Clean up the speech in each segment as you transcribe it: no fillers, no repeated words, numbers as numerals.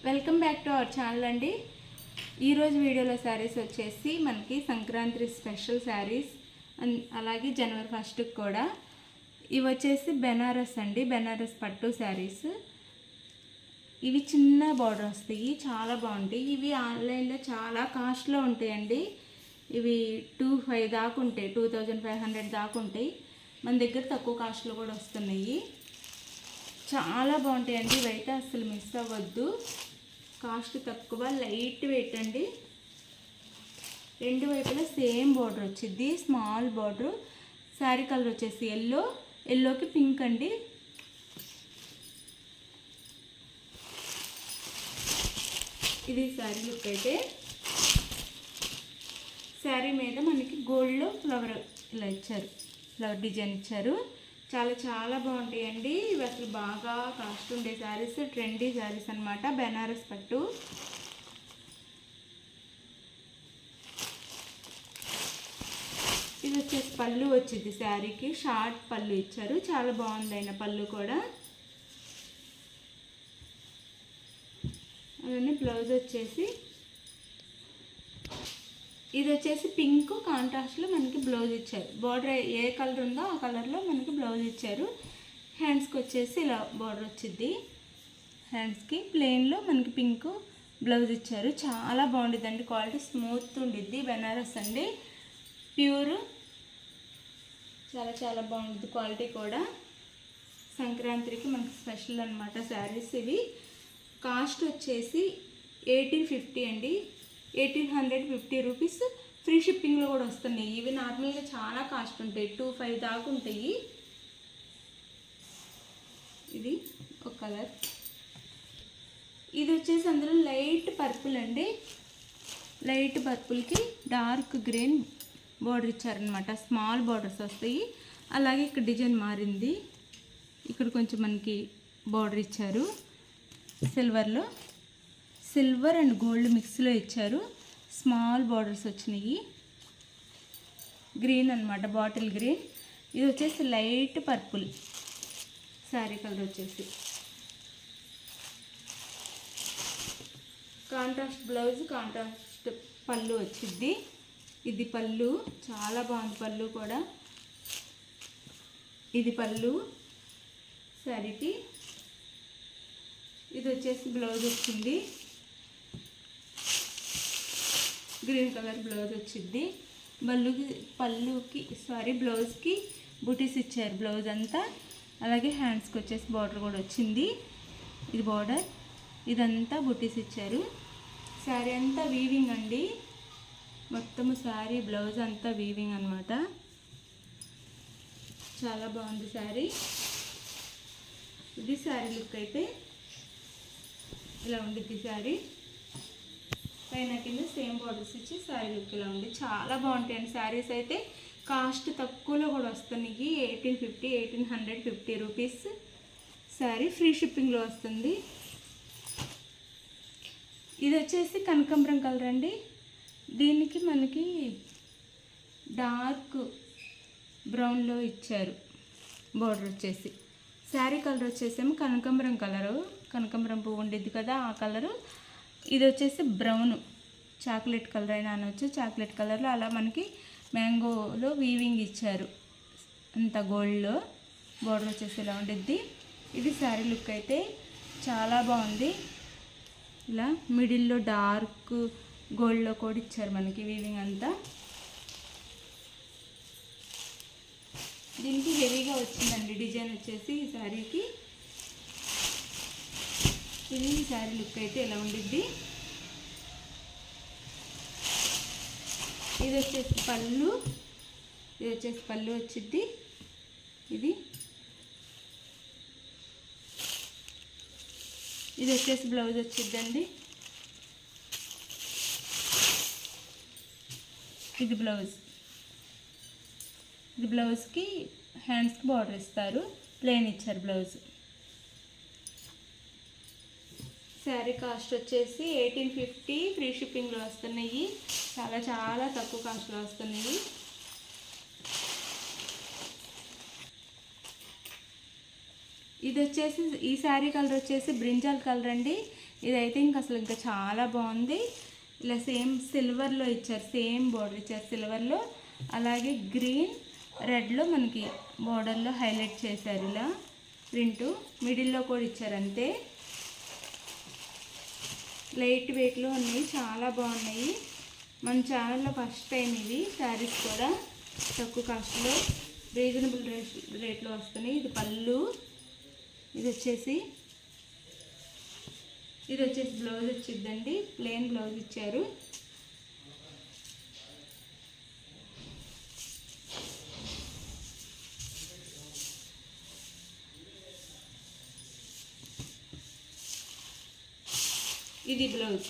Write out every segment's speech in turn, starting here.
Welcome back to our channel అండి. ఈరోజు వీడియోలో శారీస్ వచ్చేసి మనకి సంక్రాంతి స్పెషల్ శారీస్ అలాగే జనవరి 1కి కూడా ఇవి వచ్చేసి బెనారస్ అండి, బెనారస్ పట్టు శారీస్. ఇవి చిన్న బార్డర్ వస్తాయి, చాలా బాగుంటాయి. ఇవి ఆన్లైన్లో చాలా కాస్ట్లో ఉంటాయండి. ఇవి 2500 దాకా ఉంటాయి, 2500 దాకా ఉంటాయి. మన దగ్గర తక్కువ కాస్ట్లో కూడా వస్తున్నాయి. చాలా బాగుంటాయండి. ఇవైతే అసలు మిస్ అవ్వద్దు. కాస్ట్ తక్కువ, లైట్ వెయిట్ అండి. రెండు వైపులా సేమ్ బార్డర్ వచ్చింది, స్మాల్ బార్డర్. శారీ కలర్ వచ్చేసి ఎల్లోకి పింక్ అండి. ఇది శారీ లుక్ అయితే. శారీ మీద మనకి గోల్డ్లో ఫ్లవర్ ఇలా ఇచ్చారు, ఫ్లవర్ డిజైన్ ఇచ్చారు. చాలా చాలా బాగుంటాయండి. ఇవి అసలు బాగా కాస్ట్ ఉండే శారీస్, ట్రెండీ శారీస్ అనమాట. బెనారస్ పట్టు. ఇది వచ్చేసి పళ్ళు వచ్చింది శారీకి, షార్ట్ పళ్ళు ఇచ్చారు. చాలా బాగుంది అయిన పళ్ళు కూడా. అలానే బ్లౌజ్ వచ్చేసి ఇది వచ్చేసి పింక్ కాంట్రాస్ట్లో మనకి బ్లౌజ్ ఇచ్చారు. బార్డర్ ఏ కలర్ ఉందో ఆ కలర్లో మనకి బ్లౌజ్ ఇచ్చారు. హ్యాండ్స్కి వచ్చేసి ఇలా బార్డర్ వచ్చింది. హ్యాండ్స్కి ప్లెయిన్లో మనకి పింక్ బ్లౌజ్ ఇచ్చారు. చాలా బాగుండిద్దండి, క్వాలిటీ స్మూత్ ఉండిద్ది. బెనారస్ అండి, ప్యూర్. చాలా చాలా బాగుంటుంది క్వాలిటీ కూడా. సంక్రాంతికి మనకి స్పెషల్ అనమాట శారీస్ ఇవి. కాస్ట్ వచ్చేసి 1850 అండి, 1850 రూపీస్. ఫ్రీ షిప్పింగ్లో కూడా వస్తున్నాయి. ఇవి నార్మల్గా చాలా కాస్ట్ ఉంటాయి, 2500 దాకా ఉంటాయి. ఇది ఒక కలర్. ఇది వచ్చేసి అందులో లైట్ పర్పుల్ అండి. లైట్ పర్పుల్కి డార్క్ గ్రీన్ బార్డర్ ఇచ్చారనమాట. స్మాల్ బార్డర్స్ వస్తాయి. అలాగే ఇక్కడ డిజైన్ మారింది. ఇక్కడ కొంచెం మనకి బార్డర్ ఇచ్చారు సిల్వర్లో. సిల్వర్ అండ్ గోల్డ్ మిక్స్లో ఇచ్చారు. స్మాల్ బార్డర్స్ వచ్చినాయి. గ్రీన్ అనమాట, బాటిల్ గ్రీన్. ఇది వచ్చేసి లైట్ పర్పుల్. శారీ కలర్ వచ్చేసి కాంట్రాస్ట్ బ్లౌజ్, కాంట్రాస్ట్ పళ్ళు వచ్చింది. ఇది పళ్ళు, చాలా బాగుంది పళ్ళు కూడా. ఇది పళ్ళు శారీకి. ఇది వచ్చేసి బ్లౌజ్ వచ్చింది, గ్రీన్ కలర్ బ్లౌజ్ వచ్చింది. బ్లౌజ్కి బుటీస్ ఇచ్చారు బ్లౌజ్ అంతా. అలాగే హ్యాండ్స్కి వచ్చేసి బార్డర్ కూడా వచ్చింది. ఇది బార్డర్, ఇదంతా బుటీస్ ఇచ్చారు. శారీ అంతా వీవింగ్ అండి, మొత్తము శారీ బ్లౌజ్ అంతా వీవింగ్ అనమాట. చాలా బాగుంది శారీ. ఇది శారీ లుక్ అయితే ఇలా ఉండిద్ది. శారీ పైన కింద సేమ్ బార్డర్స్ ఇచ్చి శారీ లుక్ ఇలా ఉంది. చాలా బాగుంటాయండి శారీస్ అయితే. కాస్ట్ తక్కువలో కూడా వస్తున్నాయి. 1850, 1850 రూపీస్ శారీ. ఫ్రీ షిప్పింగ్లో వస్తుంది. ఇది వచ్చేసి కనకాంబరం కలర్ అండి. దీనికి మనకి డార్క్ బ్రౌన్లో ఇచ్చారు బార్డర్ వచ్చేసి. శారీ కలర్ వచ్చేసేమో కనకాంబరం కలరు, కనకాంబరం పువ్వు ఉండిద్ది కదా ఆ కలరు. ఇది వచ్చేసి బ్రౌన్, చాక్లెట్ కలర్ అయినా అనవచ్చు. చాక్లెట్ కలర్లో అలా మనకి మ్యాంగోలో వీవింగ్ ఇచ్చారు. అంత గోల్డ్లో బార్డర్ వచ్చేసి ఇలా ఉండిద్ది. ఇది శారీ లుక్ అయితే చాలా బాగుంది. ఇలా మిడిల్లో డార్క్ గోల్డ్లో కూడా ఇచ్చారు మనకి వీవింగ్ అంతా. దీనికి హెవీగా వచ్చిందండి డిజైన్ వచ్చేసి ఈ శారీకి. ఇది శారీ లుక్ అయితే ఎలా ఉండిద్ది. ఇది వచ్చేసి పళ్ళు, ఇది వచ్చేసి పళ్ళు వచ్చిద్ది. ఇది వచ్చేసి బ్లౌజ్ వచ్చిద్దండి. ఇది బ్లౌజ్. ఇది బ్లౌజ్కి హ్యాండ్స్కి బార్డర్ ఇస్తారు, ప్లెయిన్ ఇచ్చారు బ్లౌజ్. శారీ కాస్ట్ వచ్చేసి 1850. ఫ్రీ షిప్పింగ్లో వస్తున్నాయి. చాలా చాలా తక్కువ కాస్ట్లో వస్తున్నాయి. ఇది వచ్చేసి ఈ శారీ కలర్ వచ్చేసి బ్రింజాల్ కలర్ అండి. ఇదైతే ఇంకా చాలా బాగుంది. ఇలా సేమ్ సిల్వర్లో ఇచ్చారు, సేమ్ బోర్డర్ ఇచ్చారు సిల్వర్లో. అలాగే గ్రీన్ రెడ్లో మనకి బోర్డర్లో హైలైట్ చేశారు ఇలా ప్రింటు. మిడిల్లో కూడా ఇచ్చారు అంతే. లైట్ వెయిట్లో ఉన్నాయి, చాలా బాగున్నాయి. మన ఛానల్లో ఫస్ట్ టైం ఇవి శారీస్ కూడా తక్కువ కాస్ట్లో రీజనబుల్ రేట్లో వస్తున్నాయి. ఇది పళ్ళు, ఇది వచ్చేసి బ్లౌజ్ వచ్చిందండి. ప్లెయిన్ బ్లౌజ్ ఇచ్చారు. ఇది బ్లౌజ్,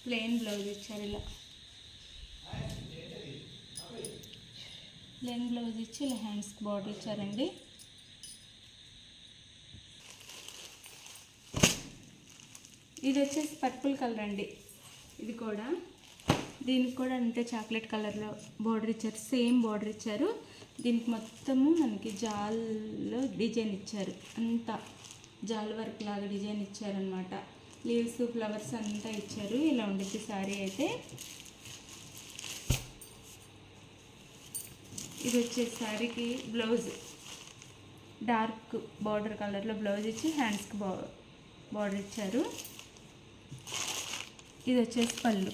ప్లెయిన్ బ్లౌజ్ ఇచ్చారు. ఇలా ప్లెయిన్ బ్లౌజ్ ఇచ్చి ఇలా హ్యాండ్స్కి బార్డర్ ఇచ్చారండి. ఇది వచ్చేసి పర్పుల్ కలర్ అండి. ఇది కూడా దీనికి కూడా అంతే చాక్లెట్ కలర్లో బార్డర్ ఇచ్చారు, సేమ్ బార్డర్ ఇచ్చారు. దీనికి మొత్తము మనకి జాల్లో డిజైన్ ఇచ్చారు, అంతా జాల్ వర్క్ లాగా డిజైన్ ఇచ్చారనమాట. లీవ్స్ ఫ్లవర్స్ అంతా ఇచ్చారు. ఇలా ఉండిద్ది శారీ అయితే. ఇది వచ్చేసి శారీకి బ్లౌజ్ డార్క్ బార్డర్ కలర్లో బ్లౌజ్ ఇచ్చి హ్యాండ్స్కి బార్డర్ ఇచ్చారు. ఇది వచ్చేసి పళ్ళు,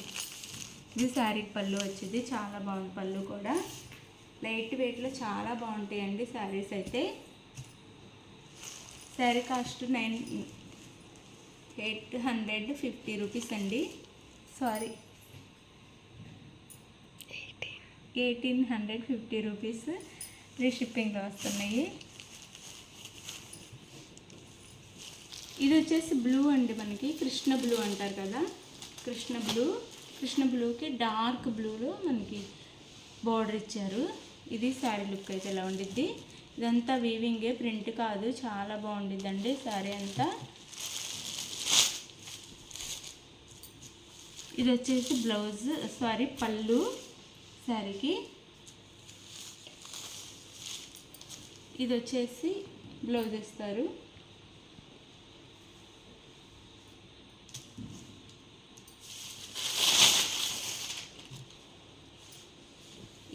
ఇది శారీకి పళ్ళు వచ్చింది. చాలా బాగుంది పళ్ళు కూడా. లైట్ వెయిట్లో చాలా బాగుంటాయండి శారీస్ అయితే. శారీ కాస్ట్ 850 రూపీస్ అండి. సారీ 1850 రూపీస్ ఫ్రీ షిప్పింగ్లో వస్తున్నాయి. ఇది వచ్చేసి బ్లూ అండి, మనకి కృష్ణ బ్లూ అంటారు కదా, కృష్ణ బ్లూకి డార్క్ బ్లూలో మనకి బార్డర్ ఇచ్చారు. ఇది శారీ లుక్ అయితే ఎలా ఉండిద్ది. ఇదంతా వీవింగే, ప్రింట్ కాదు. చాలా బాగుండిద్దండి శారీ అంతా. ఇది వచ్చేసి బ్లౌజ్, సారీ పళ్ళు శారీకి. ఇది వచ్చేసి బ్లౌజ్ ఇస్తారు.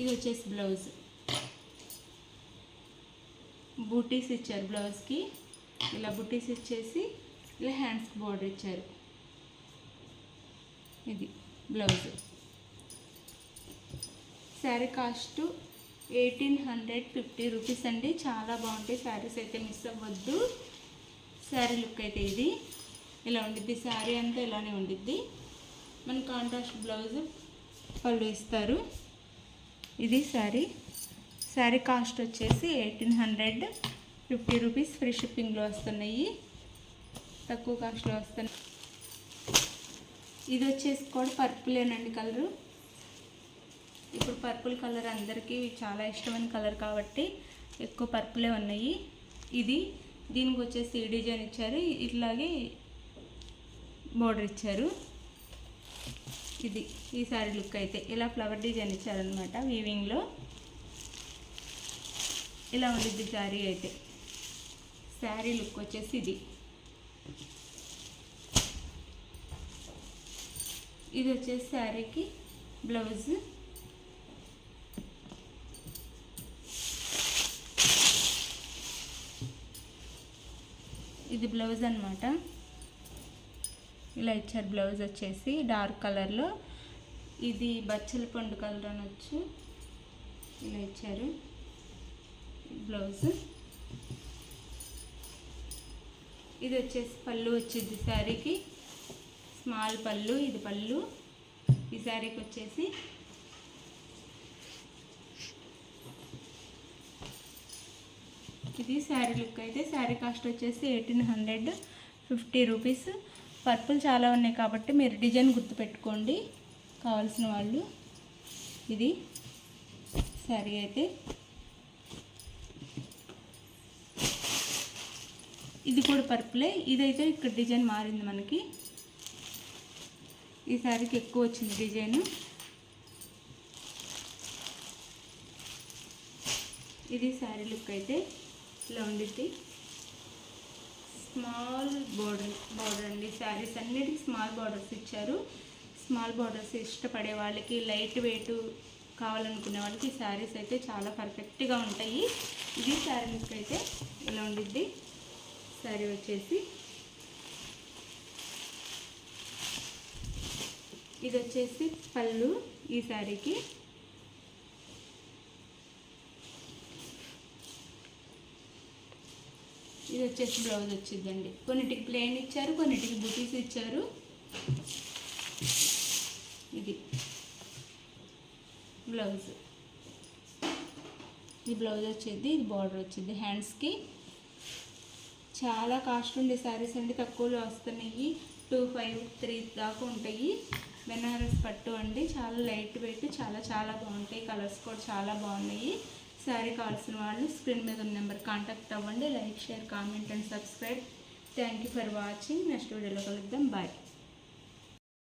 ఇది వచ్చేసి బ్లౌజ్, బూటీస్ ఇచ్చారు బ్లౌజ్కి. ఇలా బూటీస్ ఇచ్చేసి ఇలా హ్యాండ్స్కి బార్డర్ ఇచ్చారు. ఇది బ్లౌజ్. శారీ కాస్ట్ 1850 రూపీస్ అండి. చాలా బాగుంటాయి శారీస్ అయితే, మిస్ అవ్వద్దు. శారీ లుక్ అయితే ఇది ఇలా ఉండిద్ది. శారీ అంతా ఇలానే ఉండిద్ది. మన కాంట్రాస్ట్ బ్లౌజ్ పళ్ళు ఇస్తారు. ఇది శారీ కాస్ట్ వచ్చేసి 1850 రూపీస్ ఫ్రీ షిప్పింగ్లో వస్తున్నాయి, తక్కువ కాస్ట్లో వస్తున్నాయి. ఇది వచ్చేసి కూడా పర్పులేనండి కలరు. ఇప్పుడు పర్పుల్ కలర్ అందరికీ చాలా ఇష్టమైన కలర్ కాబట్టి ఎక్కువ పర్పులే ఉన్నాయి. దీనికి వచ్చేసి ఈ డిజైన్ ఇచ్చారు, ఇట్లాగే బోర్డర్ ఇచ్చారు. ఈ శారీ లుక్ అయితే ఇలా ఫ్లవర్ డిజైన్ ఇచ్చారనమాట వీవింగ్లో. ఇలా ఉండిద్ది శారీ అయితే. శారీ లుక్ వచ్చేసి ఇది వచ్చేసి శారీకి బ్లౌజ్. ఇది బ్లౌజ్ అన్నమాట. ఇలా ఇచ్చారు బ్లౌజ్ వచ్చేసి డార్క్ కలర్లో. ఇది బచ్చల పండు కలర్ అనొచ్చు. ఇలా ఇచ్చారు బ్లౌజ్. ఇది వచ్చేసి పళ్ళు వచ్చింది శారీకి, స్మాల్ పళ్ళు. ఇది పళ్ళు. ఈ శారీకి వచ్చేసి ఇది శారీ లుక్ అయితే. శారీ కాస్ట్ వచ్చేసి 1850 రూపీస్. పర్పుల్ చాలా ఉన్నాయి కాబట్టి మీరు డిజైన్ గుర్తుపెట్టుకోండి కావాల్సిన వాళ్ళు. ఇది శారీ అయితే. ఇది కూడా పర్పులే. ఇదైతే ఇక్కడ డిజైన్ మారింది మనకి. ఈ శారీకి ఎక్కువ వచ్చింది డిజైను. ఇది శారీ లుక్ అయితే ఇలా ఉండిద్ది. స్మాల్ బార్డర్ అండి. శారీస్ అన్నిటికీ స్మాల్ బార్డర్స్ ఇచ్చారు. స్మాల్ బార్డర్స్ ఇష్టపడే వాళ్ళకి, లైట్ వెయిట్ కావాలనుకునే వాళ్ళకి ఈ శారీస్ అయితే చాలా పర్ఫెక్ట్గా ఉంటాయి. ఇది శారీ లుక్ అయితే ఇలా ఉండిద్ది. శారీ వచ్చేసి ఇది వచ్చేసి పళ్ళు ఈ శారీకి. ఇది వచ్చేసి బ్లౌజ్ వచ్చిందండి. కొన్నిటికి ప్లెయిన్ ఇచ్చారు, కొన్నిటికి బుటీస్ ఇచ్చారు. ఇది బ్లౌజ్. ఈ బ్లౌజ్ వచ్చేది, ఇది బార్డర్ వచ్చింది హ్యాండ్స్కి. చాలా కాస్ట్ ఉండే శారీస్ అండి, తక్కువలో వస్తున్నాయి. 2,500, 3,000 దాకా ఉంటాయి. బెనారస్ పట్టు అండి, చాలా లైట్ వెయిట్, చాలా చాలా బాగుంటాయి. కలర్స్ కూడా చాలా బాగున్నాయి. శారీ కావాల్సిన వాళ్ళు స్క్రీన్ మీద ఉన్న నెంబర్ కాంటాక్ట్ అవ్వండి. Like, share, comment and subscribe. Thank you for watching. Next వీడియోలో కలుద్దాం. బాయ్.